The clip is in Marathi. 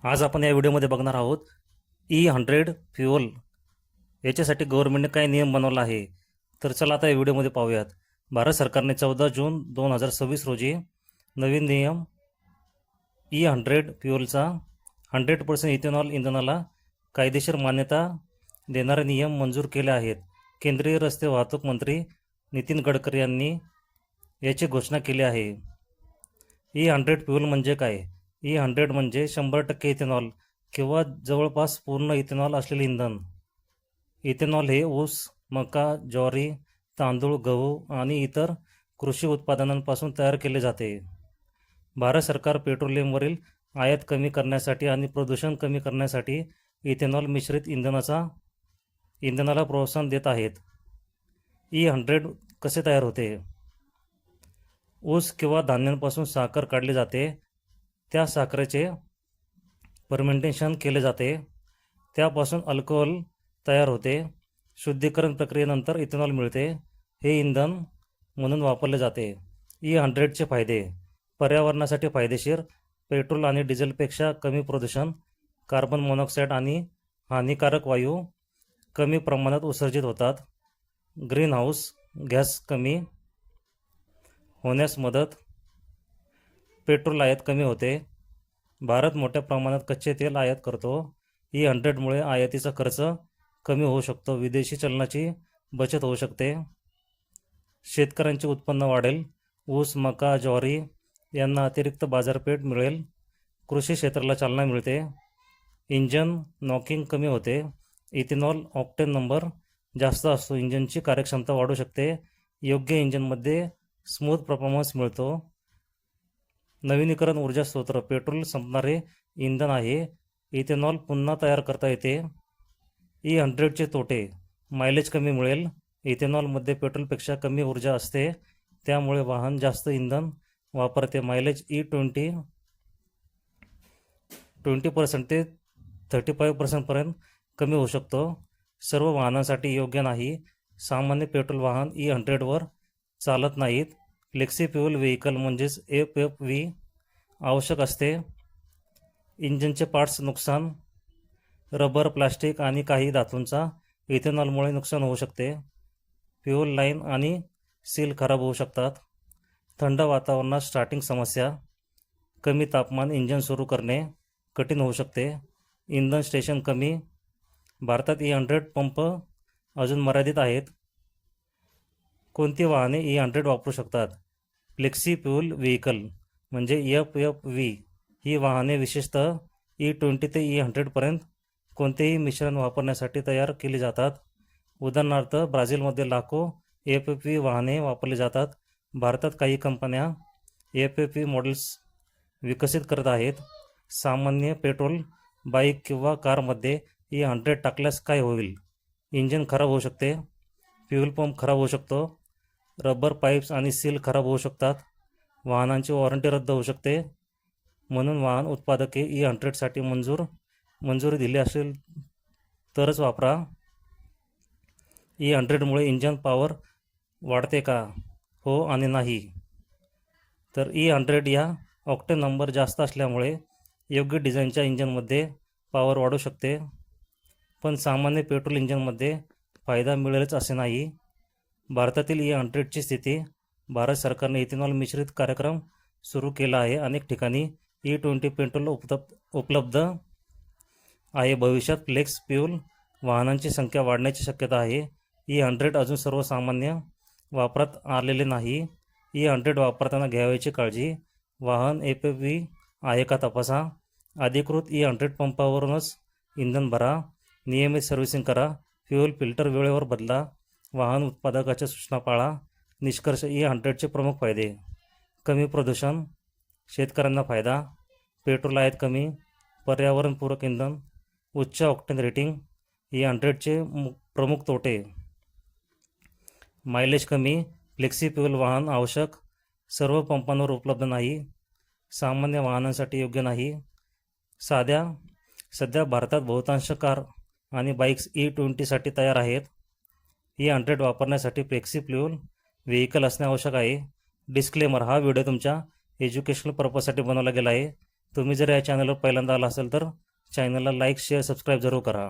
आज आपण या व्हिडिओमध्ये बघणार आहोत E100 फ्युअल याच्यासाठी गव्हर्नमेंटने काय नियम बनवला आहे. तर चला आता या व्हिडिओमध्ये पाहूयात. भारत सरकारने 14 जून 2026 रोजी नवीन नियम E100 फ्युअलचा 100% इथेनॉल इंधनाला कायदेशीर मान्यता देणारे नियम मंजूर केले आहेत. केंद्रीय रस्ते वाहतूक मंत्री नितीन गडकरी यांनी याची घोषणा केली आहे. E100 फ्युअल म्हणजे काय? E100 म्हणजे 100% इथेनॉल किंवा जवळपास पूर्ण इथेनॉल असलेले इंधन. इथेनॉल हे ऊस, मका, ज्वारी, तांदूळ, गहू आणि इतर कृषी उत्पादनांपासून तयार केले जाते. भारत सरकार पेट्रोलियमवरील आयात कमी करण्यासाठी आणि प्रदूषण कमी करण्यासाठी इथेनॉल मिश्रित इंधनाला प्रोत्साहन देत आहेत. E100 कसे तयार होते? ऊस किंवा धान्यांपासून साखर काढली जाते. त्या साखरेचे फर्मेंटेशन केले जाते. त्यापासून अल्कोहोल तयार होते. शुद्धीकरण प्रक्रियेनंतर इथेनॉल मिळते. हे इंधन म्हणून वापरले जाते. E100चे फायदे: पर्यावरणासाठी फायदेशीर, पेट्रोल आणि डिझेलपेक्षा कमी प्रदूषण, कार्बन मोनॉक्साईड आणि हानिकारक वायू कमी प्रमाणात उत्सर्जित होतात, ग्रीनहाऊस गॅस कमी होण्यास मदत, पेट्रोल आयात कमी होते. भारत मोठ्या प्रमाणात कच्चे तेल आयात करतो. E100मुळे आयातीचा खर्च कमी होऊ शकतो. विदेशी चलनाची बचत होऊ शकते. शेतकऱ्यांचे उत्पन्न वाढेल. ऊस, मका, ज्वारी यांना अतिरिक्त बाजारपेठ मिळेल. कृषी क्षेत्राला चालना मिळते. इंजन नॉकिंग कमी होते. इथेनॉल ऑक्टेन नंबर जास्त असतो. इंजनची कार्यक्षमता वाढू शकते. योग्य इंजनमध्ये स्मूथ परफॉर्मन्स मिळतो. नवीनीकरण ऊर्जा स्रोत: पेट्रोल संपणारे इंधन आहे. इथेनॉल पुन्हा तयार करता येते. E100चे तोटे: मायलेज कमी मिळेल. इथेनॉलमध्ये पेट्रोलपेक्षा कमी ऊर्जा असते, त्यामुळे वाहन जास्त इंधन वापरते. मायलेज E20% ते 35% कमी होऊ शकतो. सर्व वाहनांसाठी योग्य नाही. सामान्य पेट्रोल वाहन E100वर चालत नाहीत. फ्लेक्सी फ्युअल व्हेकल म्हणजेच FFV आवश्यक असते. इंजिनचे पार्ट्स नुकसान: रबर, प्लास्टिक आणि काही धातूंचा इथेनॉलमुळे नुकसान होऊ शकते. फ्युअल लाईन आणि सील खराब होऊ शकतात. थंड वातावरणात स्टार्टिंग समस्या: कमी तापमान इंजिन सुरू करणे कठीण होऊ शकते. इंधन स्टेशन कमी: भारतात E100 पंप अजून मर्यादित आहेत. कोणती वाहने E100 वापरू शकतात? फ्लेक्सी फ्युअल व्हेकल म्हणजे FFV ही वाहने विशेषतः E20 ते E100 कोणतेही मिश्रण वापरण्यासाठी तयार केली जातात. उदाहरणार्थ ब्राझीलमध्ये लाखो FFV वाहने वापरली जातात. भारतात काही कंपन्या FFV मॉडेल्स विकसित करत आहेत. सामान्य पेट्रोल बाईक किंवा कारमध्ये E100 टाकल्यास काय होईल? इंजिन खराब होऊ शकते. फ्युअल पंप खराब होऊ शकतो. रबर पाईप्स आणि सील खराब होऊ शकतात. वाहनांची वॉरंटी रद्द होऊ शकते. म्हणून वाहन उत्पादके E100साठी मंजुरी दिली असेल तरच वापरा. E100मुळे इंजन पॉवर वाढते का? हो आणि नाही. तर E100 या ऑक्टेन नंबर जास्त असल्यामुळे योग्य डिझाईनच्या इंजनमध्ये पॉवर वाढू शकते. पण सामान्य पेट्रोल इंजिनमध्ये फायदा मिळेलच असे नाही. भारतातील E100ची स्थिती: भारत सरकारने इथेनॉल मिश्रित कार्यक्रम सुरू केला आहे. अनेक ठिकाणी E20 पेट्रोल उपलब्ध आहे. भविष्यात फ्लेक्स फ्युअल वाहनांची संख्या वाढण्याची शक्यता आहे. E100 अजून सर्वसामान्य वापरात आलेले नाही. E100 वापरताना घ्यावयाची काळजी: वाहन FFV आहे का तपासा. अधिकृत E100 पंपावरूनच इंधन भरा. नियमित सर्व्हिसिंग करा. फ्युअल फिल्टर वेळेवर बदला. वाहन उत्पादकाच्या सूचना पाळा. निष्कर्ष: E100चे प्रमुख फायदे: कमी प्रदूषण, शेतकऱ्यांना फायदा, पेट्रोल आयात कमी, पर्यावरणपूरक इंधन, उच्च ऑक्टेन रेटिंग. E100चे प्रमुख तोटे: मायलेज कमी, फ्लेक्सी फ्युअल वाहन आवश्यक, सर्व पंपांवर उपलब्ध नाही, सामान्य वाहनांसाठी योग्य नाही. सध्या भारतात बहुतांश कार आणि बाईक्स E20साठी तयार आहेत. E100 वापरण्यासाठी फ्लेक्सी फ्युअल व्हेकल असणे आवश्यक आहे. डिस्क्लेमर: हा व्हिडिओ तुमच्या एज्युकेशनल पर्पजसाठी बनवला गेला आहे. तुम्ही जर या चॅनलवर पहिल्यांदा आला असेल तर चॅनलला लाईक शेअर सबस्क्राईब जरूर करा.